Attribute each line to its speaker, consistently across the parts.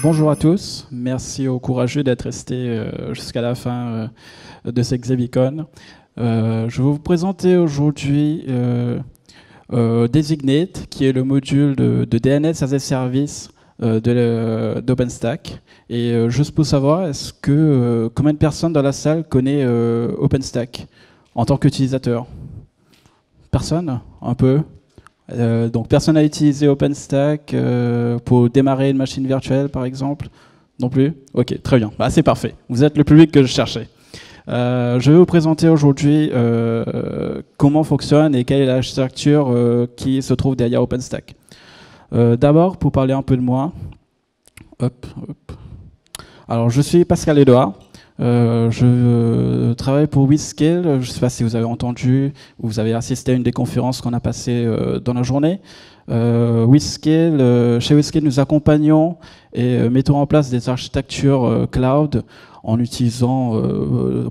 Speaker 1: Bonjour à tous, merci aux courageux d'être restés jusqu'à la fin de cette XaviCon. Je vais vous présenter aujourd'hui Designate, qui est le module de DNS as a Service d'OpenStack. Et juste pour savoir, combien de personnes dans la salle connaît OpenStack en tant qu'utilisateur? Personne? Un peu? Donc personne n'a utilisé OpenStack pour démarrer une machine virtuelle, par exemple? Non plus? Ok, très bien. Bah, c'est parfait. Vous êtes le public que je cherchais. Je vais vous présenter aujourd'hui comment fonctionne et quelle est l'architecture qui se trouve derrière OpenStack. D'abord, pour parler un peu de moi. Alors, je suis Pascal Edouard. Je travaille pour WithScale. Je ne sais pas si vous avez entendu ou vous avez assisté à une des conférences qu'on a passées dans la journée. Chez WithScale, nous accompagnons et mettons en place des architectures cloud en utilisant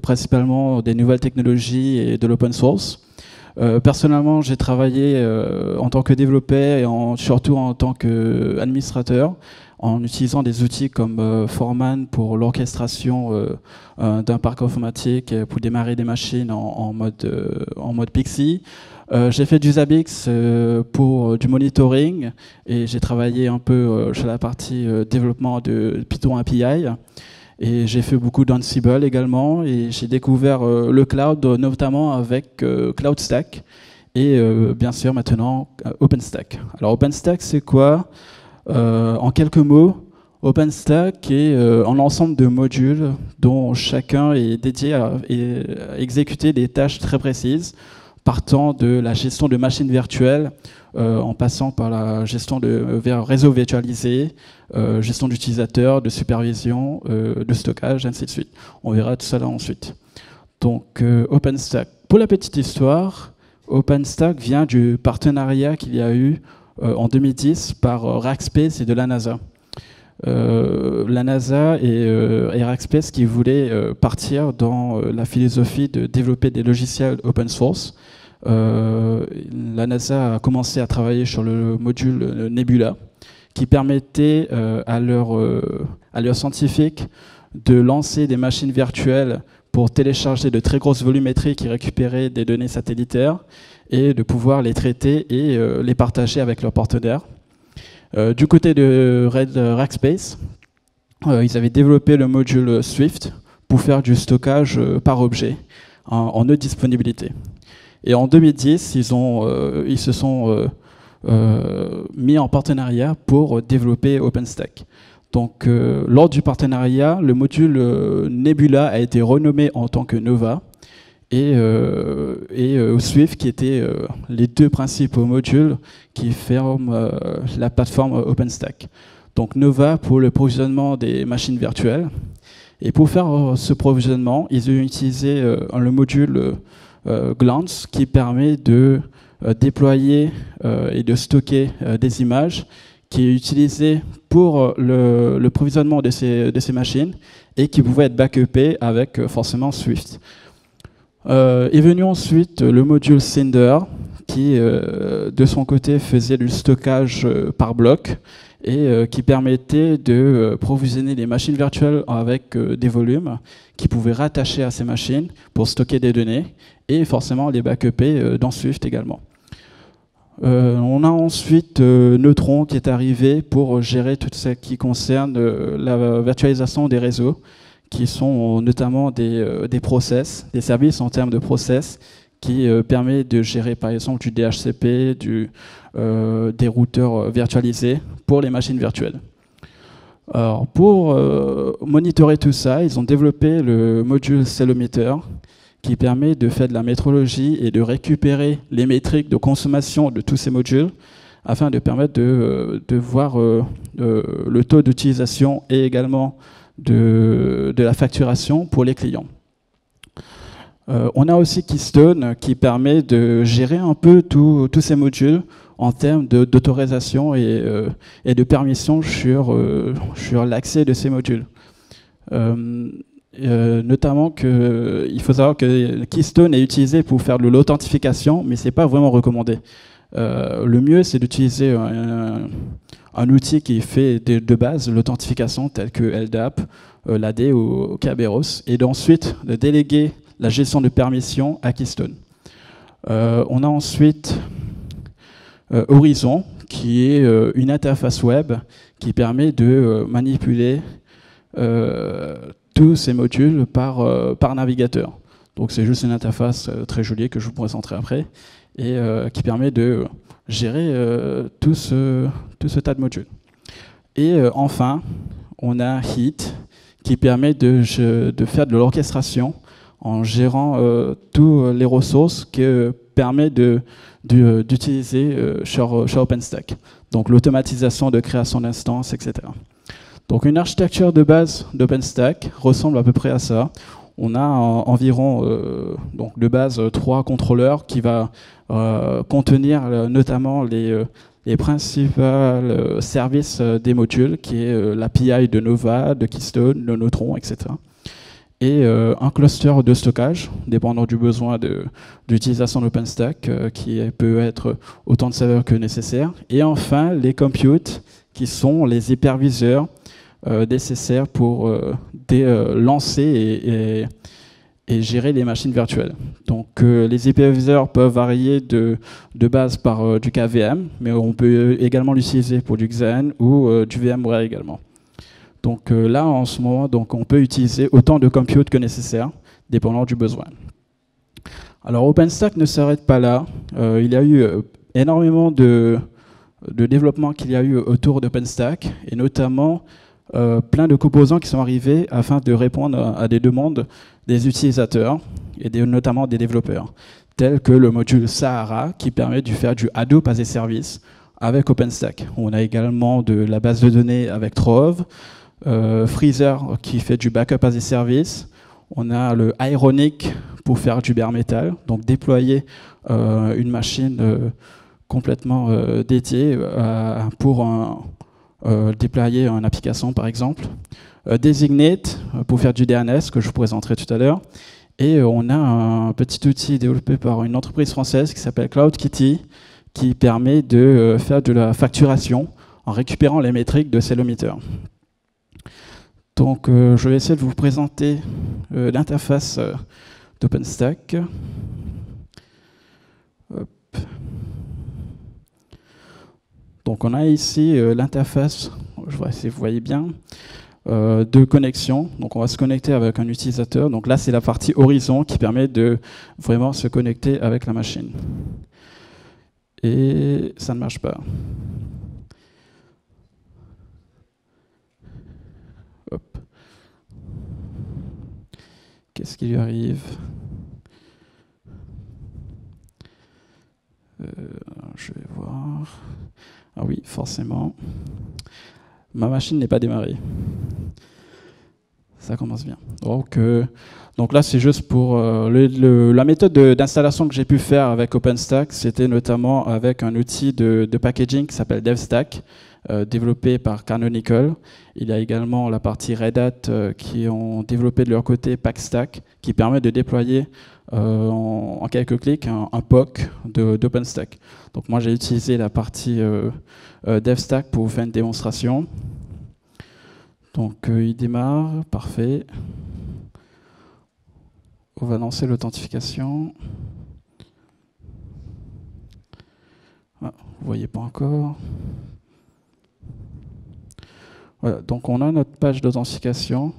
Speaker 1: principalement des nouvelles technologies et de l'open source. Personnellement, j'ai travaillé en tant que développeur et surtout en tant qu'administrateur, en utilisant des outils comme Foreman pour l'orchestration d'un parc informatique pour démarrer des machines en mode Pixie. J'ai fait du Zabbix pour du monitoring et j'ai travaillé un peu sur la partie développement de Python API. Et j'ai fait beaucoup d'Ansible également et j'ai découvert le cloud notamment avec CloudStack et bien sûr maintenant OpenStack. Alors OpenStack c'est quoi? En quelques mots, OpenStack est un ensemble de modules dont chacun est dédié à exécuter des tâches très précises, partant de la gestion de machines virtuelles, en passant par la gestion de réseaux virtualisés, gestion d'utilisateurs, de supervision, de stockage, ainsi de suite. On verra tout ça là ensuite. Donc OpenStack. Pour la petite histoire, OpenStack vient du partenariat qu'il y a eu en 2010 par Rackspace et de la NASA. La NASA et Rackspace qui voulaient partir dans la philosophie de développer des logiciels open source. La NASA a commencé à travailler sur le module Nebula qui permettait à leurs scientifiques de lancer des machines virtuelles pour télécharger de très grosses volumétries qui récupéraient des données satellitaires et de pouvoir les traiter et les partager avec leurs partenaires. Du côté de Rackspace, ils avaient développé le module Swift pour faire du stockage par objet en haute disponibilité. Et en 2010, ils se sont mis en partenariat pour développer OpenStack. Donc, lors du partenariat, le module Nebula a été renommé en tant que Nova et Swift, qui étaient les deux principaux modules qui forment la plateforme OpenStack. Donc, Nova pour le provisionnement des machines virtuelles. Et pour faire ce provisionnement, ils ont utilisé le module Glance qui permet de déployer et de stocker des images qui est utilisé pour le provisionnement de ces machines et qui pouvait être backupé avec forcément Swift. Est venu ensuite le module Cinder qui de son côté faisait du stockage par bloc et qui permettait de provisionner des machines virtuelles avec des volumes qui pouvaient rattacher à ces machines pour stocker des données et forcément les backuper dans Swift également. On a ensuite Neutron qui est arrivé pour gérer tout ce qui concerne la virtualisation des réseaux, qui sont notamment des process, des services en termes de process, qui permet de gérer par exemple du DHCP, des routeurs virtualisés pour les machines virtuelles. Alors, pour monitorer tout ça, ils ont développé le module Cellometer qui permet de faire de la métrologie et de récupérer les métriques de consommation de tous ces modules afin de permettre de voir le taux d'utilisation et également de la facturation pour les clients. On a aussi Keystone qui permet de gérer un peu tous ces modules en termes d'autorisation et de permission sur l'accès de ces modules. Notamment qu'il faut savoir que Keystone est utilisé pour faire de l'authentification, mais ce n'est pas vraiment recommandé. Le mieux, c'est d'utiliser un outil qui fait de base l'authentification, tel que LDAP, l'AD ou Kerberos, et d'ensuite de déléguer la gestion de permissions à Keystone. On a ensuite Horizon, qui est une interface web qui permet de manipuler tous ces modules par navigateur. Donc c'est juste une interface très jolie que je vous présenterai après et qui permet de gérer tout ce tas de modules. Et enfin, on a Heat qui permet de faire de l'orchestration en gérant toutes les ressources que permet d'utiliser sur OpenStack. Donc l'automatisation de création d'instances, etc. Donc une architecture de base d'OpenStack ressemble à peu près à ça. On a environ donc de base 3 contrôleurs qui va contenir notamment les principaux services des modules, qui est l'API de Nova, de Keystone, de Neutron, etc. Et un cluster de stockage, dépendant du besoin d'utilisation d'OpenStack, qui peut être autant de serveurs que nécessaire. Et enfin, les computes, qui sont les hyperviseurs nécessaires pour lancer et gérer les machines virtuelles. Donc les hyperviseurs peuvent varier de base par du KVM, mais on peut également l'utiliser pour du Xen ou du VMware également. Donc là, en ce moment, donc, on peut utiliser autant de compute que nécessaire, dépendant du besoin. Alors OpenStack ne s'arrête pas là. Il y a eu énormément de développement qu'il y a eu autour d'OpenStack, et notamment plein de composants qui sont arrivés afin de répondre à des demandes des utilisateurs, et notamment des développeurs, tels que le module Sahara, qui permet de faire du Hadoop as a service avec OpenStack. On a également de la base de données avec Trove, Freezer qui fait du backup as a service. On a le Ironic pour faire du bare metal, donc déployer une machine complètement dédiée pour déployer une application par exemple. Designate pour faire du DNS que je vous présenterai tout à l'heure. Et on a un petit outil développé par une entreprise française qui s'appelle CloudKitty, qui permet de faire de la facturation en récupérant les métriques de Cellmeter. Donc je vais essayer de vous présenter l'interface d'OpenStack. Donc on a ici l'interface, je vois si vous voyez bien, de connexion. Donc on va se connecter avec un utilisateur. Donc là c'est la partie horizon qui permet de vraiment se connecter avec la machine. Et ça ne marche pas. Hop. Qu'est-ce qui lui arrive? Je vais voir. Ah oui, forcément. Ma machine n'est pas démarrée. Ça commence bien. Donc là, c'est juste pour la méthode d'installation que j'ai pu faire avec OpenStack. C'était notamment avec un outil de packaging qui s'appelle DevStack, développé par Canonical. Il y a également la partie Red Hat qui ont développé de leur côté Packstack, qui permet de déployer en quelques clics un POC d'OpenStack. Donc moi, j'ai utilisé la partie DevStack pour vous faire une démonstration. Donc il démarre, parfait. On va lancer l'authentification. Ah, vous ne voyez pas encore. Voilà, donc on a notre page d'authentification.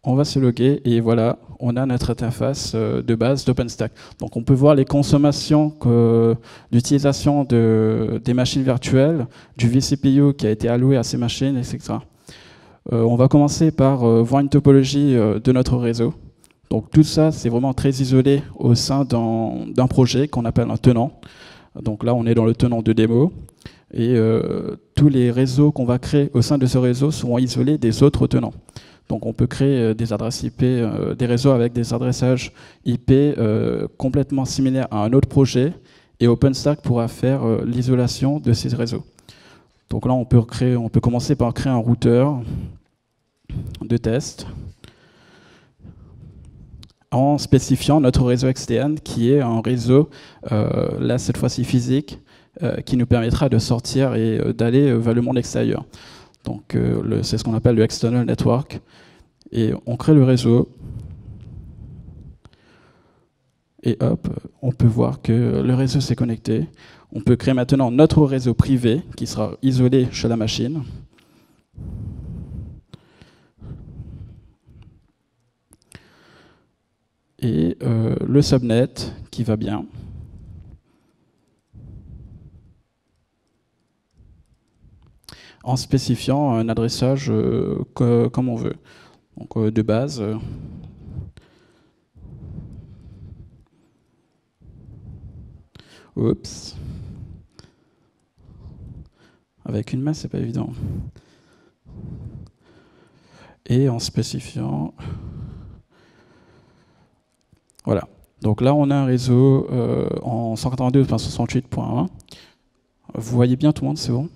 Speaker 1: On va se loguer et voilà, on a notre interface de base d'OpenStack. Donc on peut voir les consommations d'utilisation des machines virtuelles, du vCPU qui a été alloué à ces machines, etc. On va commencer par voir une topologie de notre réseau. Donc tout ça, c'est vraiment très isolé au sein d'un projet qu'on appelle un tenant. Donc là, on est dans le tenant de démo. Et tous les réseaux qu'on va créer au sein de ce réseau seront isolés des autres tenants. Donc on peut créer des adresses IP, des réseaux avec des adressages IP complètement similaires à un autre projet, et OpenStack pourra faire l'isolation de ces réseaux. Donc là, on peut commencer par créer un routeur de test. en spécifiant notre réseau externe qui est un réseau, là cette fois-ci physique, qui nous permettra de sortir et d'aller vers le monde extérieur. Donc c'est ce qu'on appelle le external network. Et on crée le réseau. Et hop, on peut voir que le réseau s'est connecté. On peut créer maintenant notre réseau privé qui sera isolé chez la machine. Et le subnet qui va bien. En spécifiant un adressage comme on veut. Donc de base, oups. Avec une main, c'est pas évident. Et en spécifiant... Voilà. Donc là, on a un réseau en 192.68.1. Vous voyez bien tout le monde, c'est bon.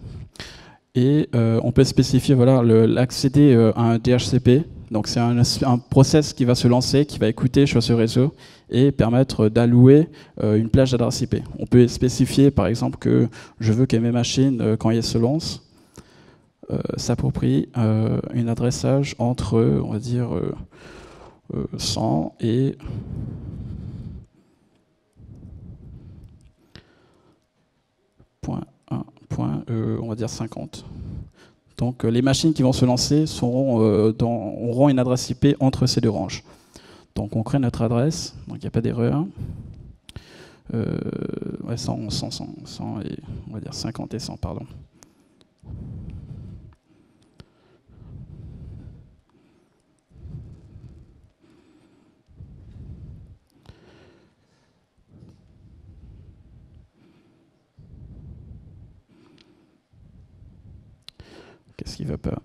Speaker 1: Et on peut spécifier l'accéder à un DHCP. Donc c'est un process qui va se lancer, qui va écouter sur ce réseau et permettre d'allouer une plage d'adresse IP. On peut spécifier par exemple que je veux que mes machines, quand elles se lancent, s'approprient un adressage entre, on va dire, 100 et... on va dire 50. Donc les machines qui vont se lancer auront une adresse IP entre ces deux ranges. Donc on crée notre adresse, donc il n'y a pas d'erreur. 100 et on va dire 50 et 100, pardon. Qu'est-ce qui ne va pas?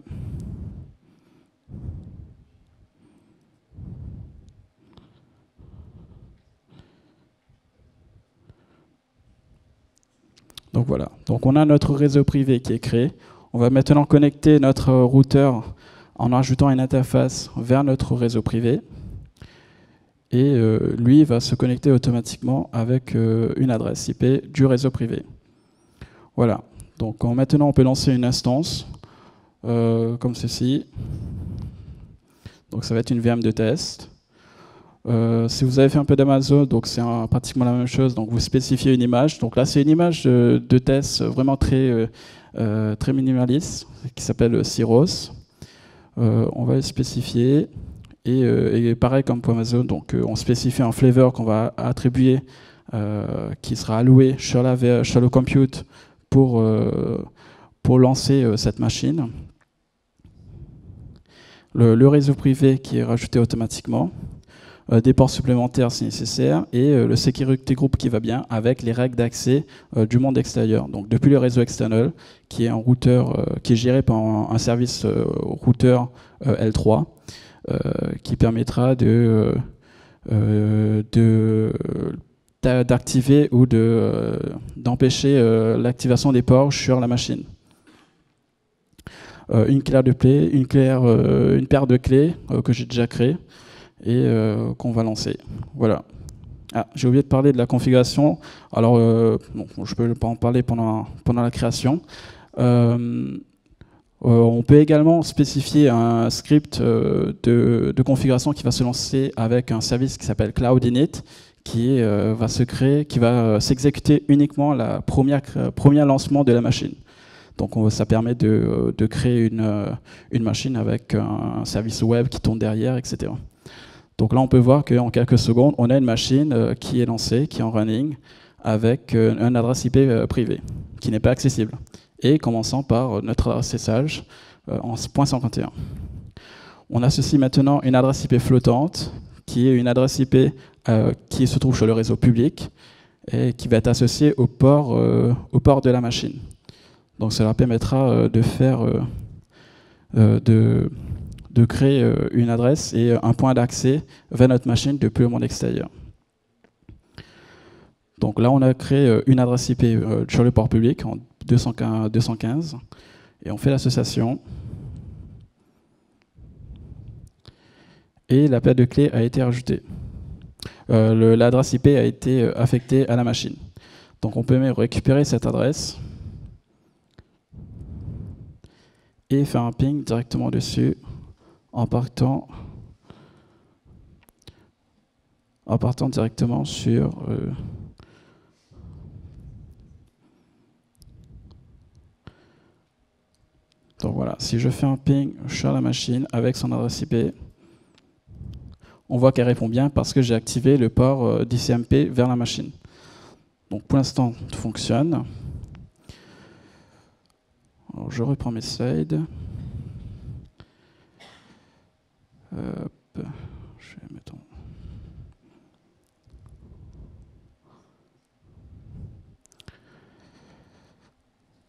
Speaker 1: Donc voilà. Donc on a notre réseau privé qui est créé. On va maintenant connecter notre routeur en ajoutant une interface vers notre réseau privé. Et lui va se connecter automatiquement avec une adresse IP du réseau privé. Voilà. Donc maintenant on peut lancer une instance comme ceci. Donc ça va être une VM de test. Si vous avez fait un peu d'Amazon, donc c'est pratiquement la même chose. Donc vous spécifiez une image. Donc là c'est une image de test vraiment très minimaliste qui s'appelle Cyros. On va le spécifier et pareil comme pour Amazon. Donc on spécifie un flavor qu'on va attribuer, qui sera alloué sur le compute pour lancer cette machine. Le réseau privé qui est rajouté automatiquement, des ports supplémentaires si nécessaire, et le security group qui va bien avec les règles d'accès du monde extérieur. Donc depuis le réseau external, qui est un routeur qui est géré par un service routeur L3, qui permettra d'activer ou d'empêcher l'activation des ports sur la machine. Une paire de clés que j'ai déjà créées et qu'on va lancer. Voilà. Ah, j'ai oublié de parler de la configuration. Alors, je peux pas en parler pendant la création. On peut également spécifier un script de configuration qui va se lancer avec un service qui s'appelle Cloud Init, qui va s'exécuter uniquement la premier lancement de la machine. Donc ça permet de créer une machine avec un service web qui tourne derrière, etc. Donc là, on peut voir qu'en quelques secondes, on a une machine qui est lancée, qui est en running, avec une adresse IP privée, qui n'est pas accessible. Et commençant par notre adresse SSH en .51. On associe maintenant une adresse IP flottante, qui est une adresse IP qui se trouve sur le réseau public, et qui va être associée au port de la machine. Donc cela permettra de créer une adresse et un point d'accès vers notre machine depuis le monde extérieur. Donc là, on a créé une adresse IP sur le port public en 215 et on fait l'association. Et la paire de clés a été rajoutée. l'adresse IP a été affectée à la machine. Donc on peut même récupérer cette adresse et faire un ping directement dessus en partant directement sur donc voilà, si je fais un ping sur la machine avec son adresse IP, on voit qu'elle répond bien parce que j'ai activé le port d'ICMP vers la machine. Donc pour l'instant, tout fonctionne. Alors, je reprends mes slides. Hop, je vais mettre en...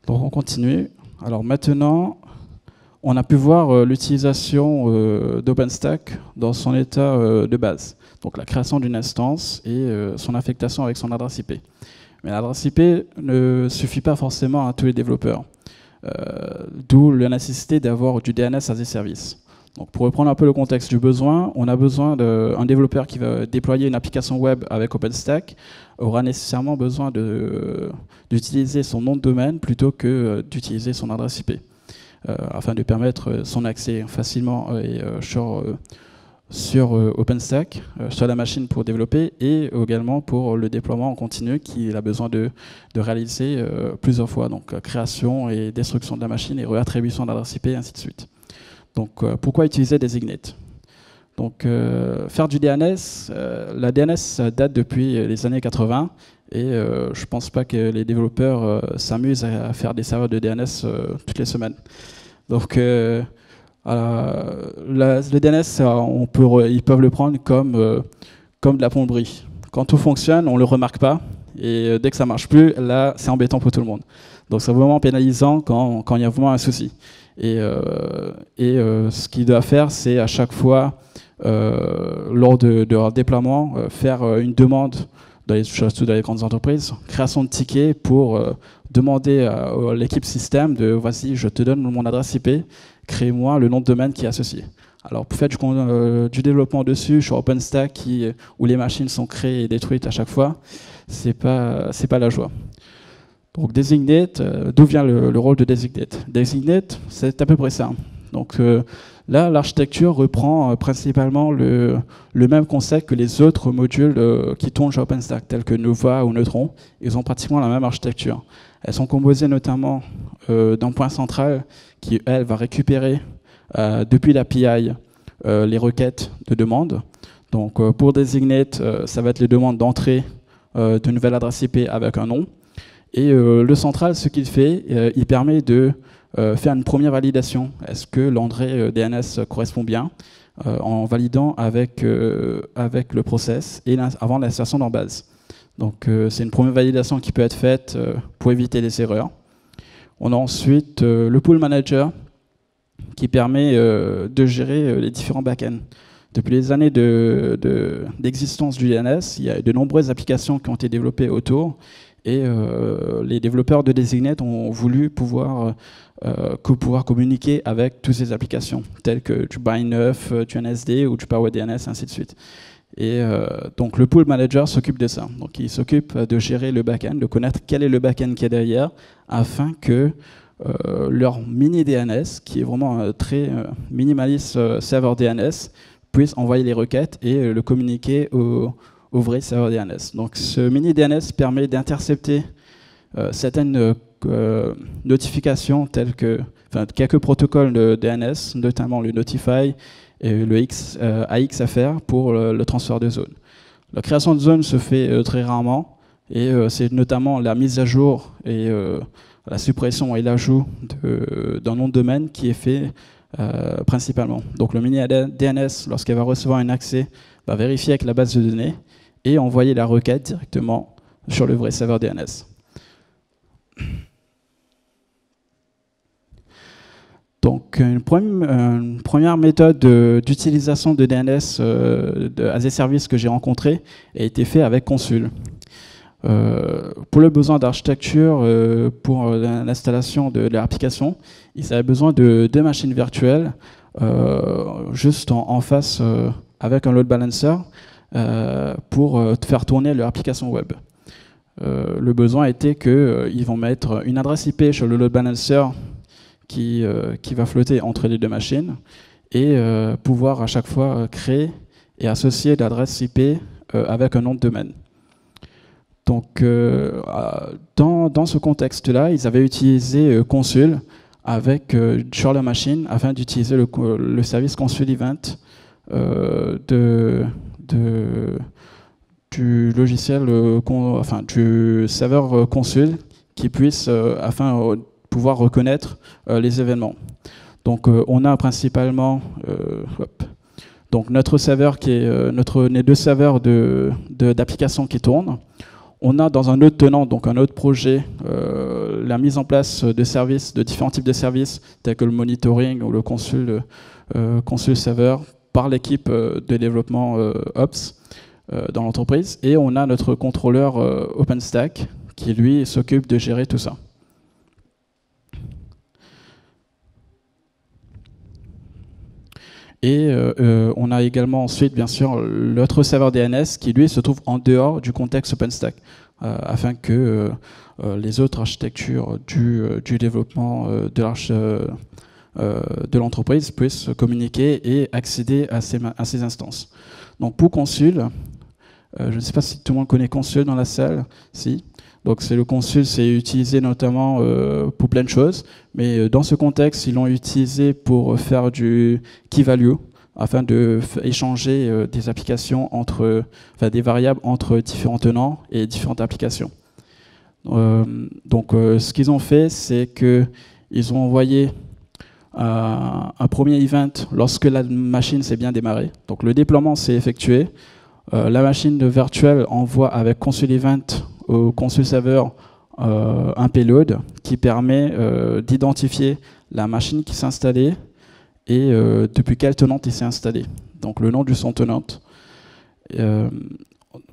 Speaker 1: Donc on continue. Alors maintenant, on a pu voir l'utilisation d'OpenStack dans son état de base. Donc la création d'une instance et son affectation avec son adresse IP. Mais l'adresse IP ne suffit pas forcément à tous les développeurs. D'où la nécessité d'avoir du DNS as a service. Donc pour reprendre un peu le contexte du besoin, on a besoin d'un développeur qui va déployer une application web avec OpenStack, aura nécessairement besoin d'utiliser son nom de domaine plutôt que d'utiliser son adresse IP, afin de permettre son accès facilement sur OpenStack, sur la machine pour développer et également pour le déploiement en continu qu'il a besoin de réaliser plusieurs fois. Donc création et destruction de la machine et réattribution d'adresse IP et ainsi de suite. Donc pourquoi utiliser Designate? Donc faire du DNS, la DNS date depuis les années 80 et je ne pense pas que les développeurs s'amusent à faire des serveurs de DNS toutes les semaines. Donc le DNS, ils peuvent le prendre comme de la plomberie. Quand tout fonctionne, on ne le remarque pas et dès que ça ne marche plus, là c'est embêtant pour tout le monde. Donc c'est vraiment pénalisant quand il y a vraiment un souci. Et ce qu'il doit faire, c'est à chaque fois, lors de leur déploiement, faire une demande, surtout dans les grandes entreprises, création de tickets pour demander à l'équipe système de « voici, je te donne mon adresse IP, crée-moi le nom de domaine qui est associé ». Alors pour faire du développement dessus, sur OpenStack, où les machines sont créées et détruites à chaque fois, c'est pas la joie. Donc Designate, d'où vient le rôle de Designate? Designate, c'est à peu près ça. Donc là, l'architecture reprend principalement le même concept que les autres modules qui tournent sur OpenStack, tels que Nova ou Neutron. Ils ont pratiquement la même architecture. Elles sont composées notamment d'un point central qui, elle, va récupérer depuis l'API les requêtes de demande. Donc pour Designate, ça va être les demandes d'entrée de nouvelle adresse IP avec un nom. Et le central, ce qu'il fait, il permet de faire une première validation. Est-ce que l'entrée DNS correspond bien en validant avec le process et avant l'insertion dans base. Donc c'est une première validation qui peut être faite pour éviter les erreurs. On a ensuite le pool manager qui permet de gérer les différents backends. Depuis les années d'existence du DNS, il y a de nombreuses applications qui ont été développées autour. Et les développeurs de Designate ont voulu pouvoir communiquer avec toutes ces applications, telles que du Buy9, du NSD ou du PowerDNS, ainsi de suite. Et donc le pool manager s'occupe de ça. Donc il s'occupe de gérer le back-end, de connaître quel est le back-end qui est derrière, afin que leur mini DNS, qui est vraiment un très minimaliste serveur DNS, puisse envoyer les requêtes et le communiquer au vrai serveur DNS. Donc ce mini DNS permet d'intercepter certaines notifications telles que quelques protocoles de DNS, notamment le Notify et le AXFR pour le transfert de zone. La création de zone se fait très rarement et c'est notamment la mise à jour et la suppression et l'ajout d'un nom de domaine qui est fait principalement. Donc le mini DNS, lorsqu'elle va recevoir un accès, va vérifier avec la base de données et envoyer la requête directement sur le vrai serveur DNS. Donc une première méthode d'utilisation de DNS as a service que j'ai rencontrée a été faite avec Consul. Pour le besoin d'architecture, pour l'installation de l'application, ils avaient besoin de 2 machines virtuelles juste en face avec un load balancer. pour faire tourner leur application web. Le besoin était qu'ils vont mettre une adresse IP sur le load balancer qui va flotter entre les deux machines et pouvoir à chaque fois créer et associer l'adresse IP avec un nom de domaine. Donc, dans ce contexte-là, ils avaient utilisé Consul sur la machine afin d'utiliser le service Consul Event du logiciel, du serveur Consul qui puisse, afin de pouvoir reconnaître les événements. Donc, on a principalement donc notre serveur qui est les deux serveurs d'applications qui tournent. On a dans un autre tenant, donc un autre projet, la mise en place de services, de différents types de services, tels que le monitoring ou le Consul Server par l'équipe de développement Ops dans l'entreprise. Et on a notre contrôleur OpenStack qui, lui, s'occupe de gérer tout ça. Et on a également ensuite, bien sûr, l'autre serveur DNS qui, lui, se trouve en dehors du contexte OpenStack, afin que les autres architectures du développement de l'entreprise puissent communiquer et accéder à ces instances. Donc pour Consul, je ne sais pas si tout le monde connaît Consul dans la salle, si. Donc le Consul, c'est utilisé notamment pour plein de choses, mais dans ce contexte, ils l'ont utilisé pour faire du key value, afin d'échanger des applications des variables entre différents tenants et différentes applications. Ce qu'ils ont fait, c'est qu'ils ont envoyé un premier event lorsque la machine s'est bien démarrée. Donc le déploiement s'est effectué. La machine virtuelle envoie avec Consul Event au Consul Server un payload qui permet d'identifier la machine qui s'est installée et depuis quelle tenante il s'est installé. Donc le nom de son tenante.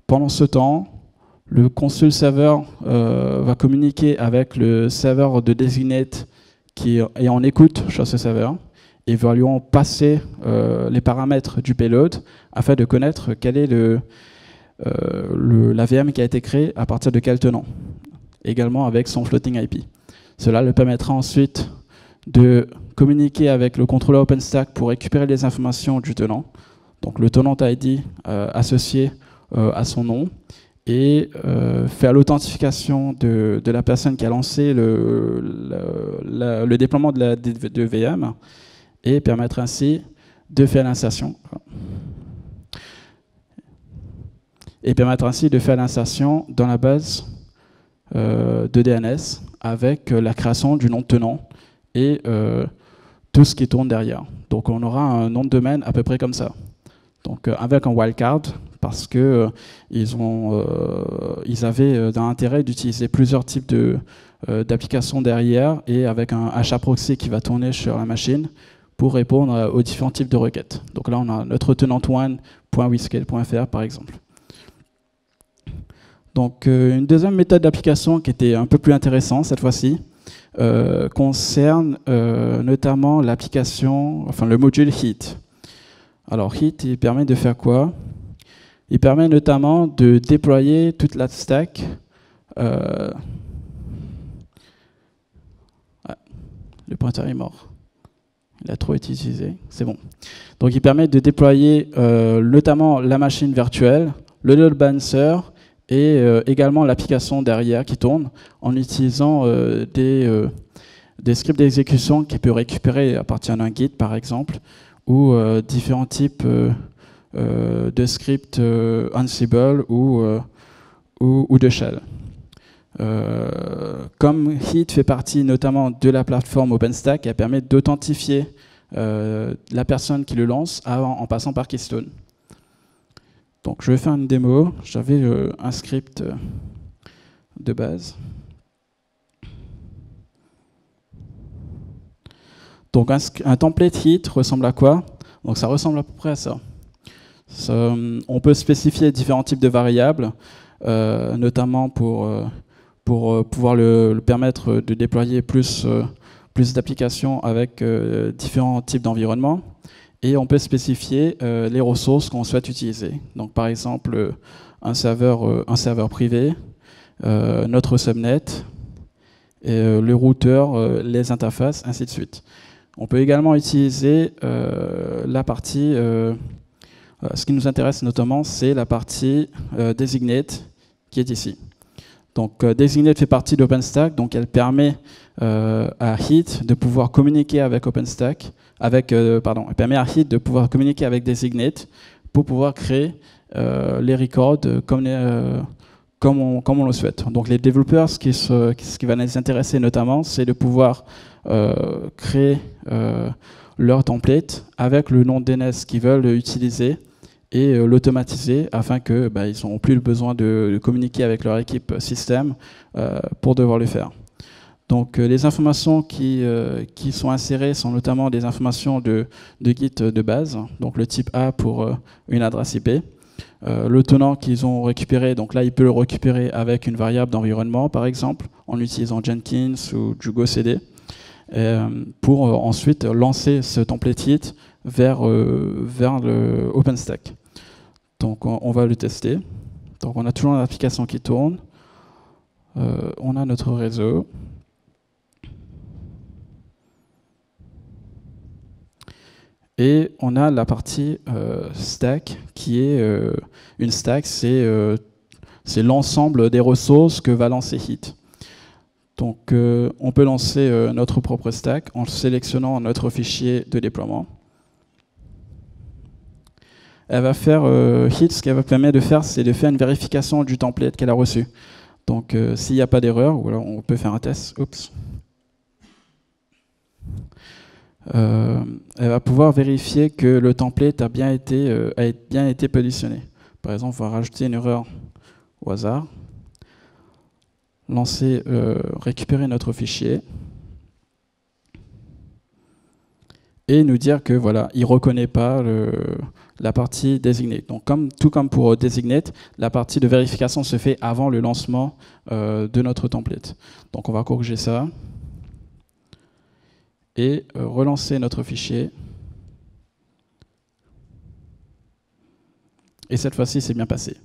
Speaker 1: Pendant ce temps, le Consul Server va communiquer avec le serveur de Designate qui est en écoute sur ce serveur et va lui en passer les paramètres du payload afin de connaître quelle est la VM qui a été créée à partir de quel tenant, également avec son floating IP. Cela le permettra ensuite de communiquer avec le contrôleur OpenStack pour récupérer les informations du tenant, donc le tenant ID associé à son nom, et faire l'authentification de la personne qui a lancé le déploiement de VM et permettre ainsi de faire l'insertion. Dans la base de DNS avec la création du nom de tenant et tout ce qui tourne derrière. Donc on aura un nom de domaine à peu près comme ça. Donc avec un wildcard, parce que ils avaient l'intérêt d'utiliser plusieurs types d'applications derrière et avec un HAProxy qui va tourner sur la machine pour répondre aux différents types de requêtes. Donc là, on a notre tenant one.witscale.fr par exemple. Donc une deuxième méthode d'application qui était un peu plus intéressante cette fois-ci concerne notamment l'application, le module Heat. Alors Heat, il permet de faire quoi? Il permet notamment de déployer toute la stack. Le pointeur est mort. Il a trop été utilisé. C'est bon. Donc il permet de déployer notamment la machine virtuelle, le load balancer et également l'application derrière qui tourne en utilisant des scripts d'exécution qu'il peut récupérer à partir d'un Git par exemple, ou différents types de scripts Ansible ou de shell. Comme Heat fait partie notamment de la plateforme OpenStack, elle permet d'authentifier la personne qui le lance en passant par Keystone. Donc je vais faire une démo. J'avais un script de base. Donc un template Heat ressemble à quoi? Donc ça ressemble à peu près à ça. On peut spécifier différents types de variables, notamment pour pouvoir le permettre de déployer plus d'applications avec différents types d'environnements. Et on peut spécifier les ressources qu'on souhaite utiliser. Donc par exemple, un serveur privé, notre subnet, et, le routeur, les interfaces, ainsi de suite. On peut également utiliser la partie, ce qui nous intéresse notamment, c'est la partie designate qui est ici. Donc designate fait partie d'OpenStack, donc elle permet à HEAT de pouvoir communiquer avec OpenStack, elle permet à HEAT de pouvoir communiquer avec designate pour pouvoir créer les records comme on le souhaite. Donc les développeurs, ce qui va les intéresser notamment, c'est de pouvoir créer leur template avec le nom DNS qu'ils veulent utiliser et l'automatiser afin qu'ils n'auront plus besoin de communiquer avec leur équipe système pour devoir le faire. Donc les informations qui sont insérées sont notamment des informations de Git de base, donc le type A pour une adresse IP. Le tenant qu'ils ont récupéré, donc là, il peut le récupérer avec une variable d'environnement, par exemple, en utilisant Jenkins ou Django CD, pour ensuite lancer ce template vers le OpenStack. Donc, on va le tester. Donc, on a toujours l'application qui tourne. On a notre réseau. Et on a la partie stack qui est une stack, c'est l'ensemble des ressources que va lancer HEAT. Donc on peut lancer notre propre stack en sélectionnant notre fichier de déploiement. Elle va faire HEAT, ce qu'elle va permettre de faire, c'est de faire une vérification du template qu'elle a reçu. Donc s'il n'y a pas d'erreur, ou alors on peut faire un test. Oups. Elle va pouvoir vérifier que le template a bien été positionné. Par exemple, on va rajouter une erreur au hasard, récupérer notre fichier et nous dire que voilà, il ne reconnaît pas la partie designate. Donc tout comme pour designate, la partie de vérification se fait avant le lancement de notre template. Donc on va corriger ça et relancer notre fichier. Et cette fois-ci, c'est bien passé.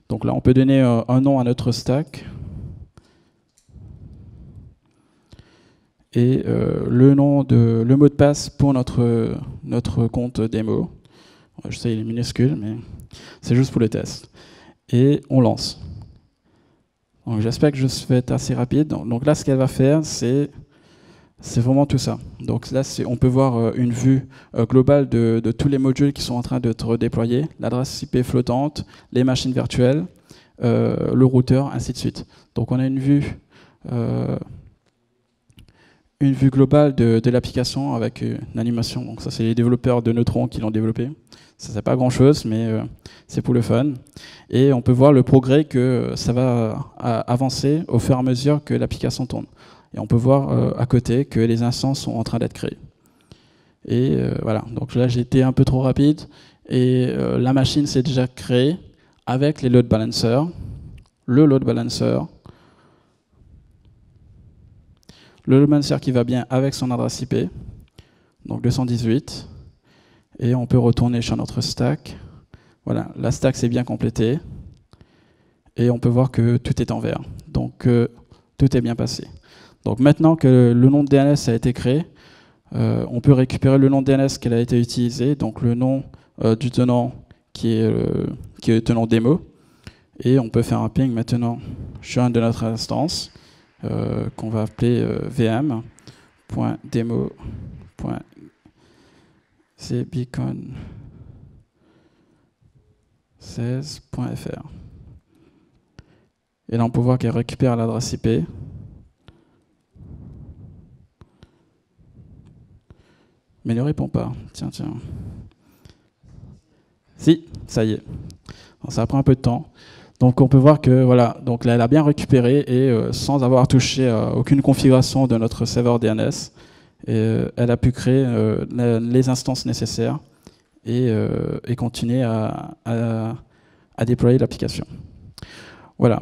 Speaker 1: Donc là, on peut donner un nom à notre stack. Et le mot de passe pour notre compte démo. Je sais, il est minuscule, mais c'est juste pour le test. Et on lance. Donc j'espère que je vais être assez rapide. Donc là, ce qu'elle va faire, c'est vraiment tout ça. Donc là, on peut voir une vue globale de tous les modules qui sont en train d'être déployés, l'adresse IP flottante, les machines virtuelles, le routeur, ainsi de suite. Donc on a une vue globale de l'application avec une animation. Donc ça, c'est les développeurs de Neutron qui l'ont développé. Ça, c'est pas grand-chose, mais c'est pour le fun. Et on peut voir le progrès que ça va avancer au fur et à mesure que l'application tourne. Et on peut voir à côté que les instances sont en train d'être créées. Et voilà, donc là j'ai été un peu trop rapide. Et la machine s'est déjà créée avec les load balancers, le load balancer, le load balancer qui va bien avec son adresse IP, donc 218. Et on peut retourner sur notre stack. Voilà, la stack s'est bien complétée. Et on peut voir que tout est en vert. Donc tout est bien passé. Donc maintenant que le nom de DNS a été créé, on peut récupérer le nom de DNS qui a été utilisé, donc le nom du tenant qui est le tenant démo. Et on peut faire un ping maintenant sur une de notre instance qu'on va appeler vm.demo.cbeacon16.fr. Et là, on peut voir qu'elle récupère l'adresse IP. Mais il ne répond pas. Tiens. Si, ça y est. Alors, ça prend un peu de temps. Donc on peut voir que voilà, donc là, elle a bien récupéré et sans avoir touché aucune configuration de notre serveur DNS, elle a pu créer les instances nécessaires et continuer à déployer l'application. Voilà.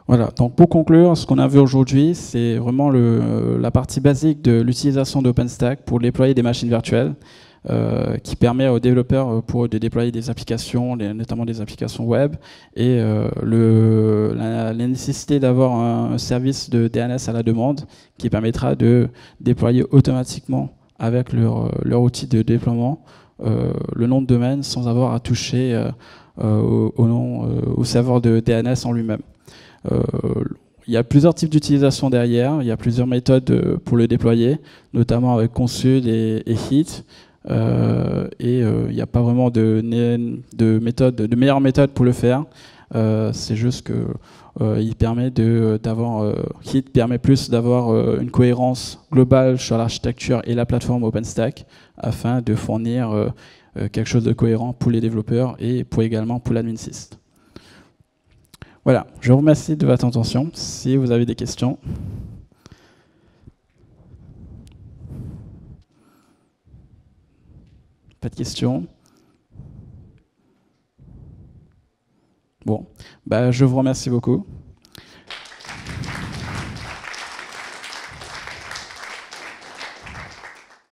Speaker 1: Voilà, donc pour conclure, ce qu'on a vu aujourd'hui, c'est vraiment la partie basique de l'utilisation d'OpenStack pour déployer des machines virtuelles, qui permet aux développeurs de déployer des applications, notamment des applications web, et la nécessité d'avoir un service de DNS à la demande qui permettra de déployer automatiquement avec leur outil de déploiement le nom de domaine sans avoir à toucher au serveur de DNS en lui-même. Il y a plusieurs types d'utilisation derrière, il y a plusieurs méthodes pour le déployer, notamment avec Consul et Hit. Il n'y a pas vraiment de meilleure méthode pour le faire. C'est juste que Hit permet plus d'avoir une cohérence globale sur l'architecture et la plateforme OpenStack afin de fournir quelque chose de cohérent pour les développeurs et également pour l'admin sys. Voilà, je vous remercie de votre attention. Si vous avez des questions. Pas de questions? Bon, je vous remercie beaucoup.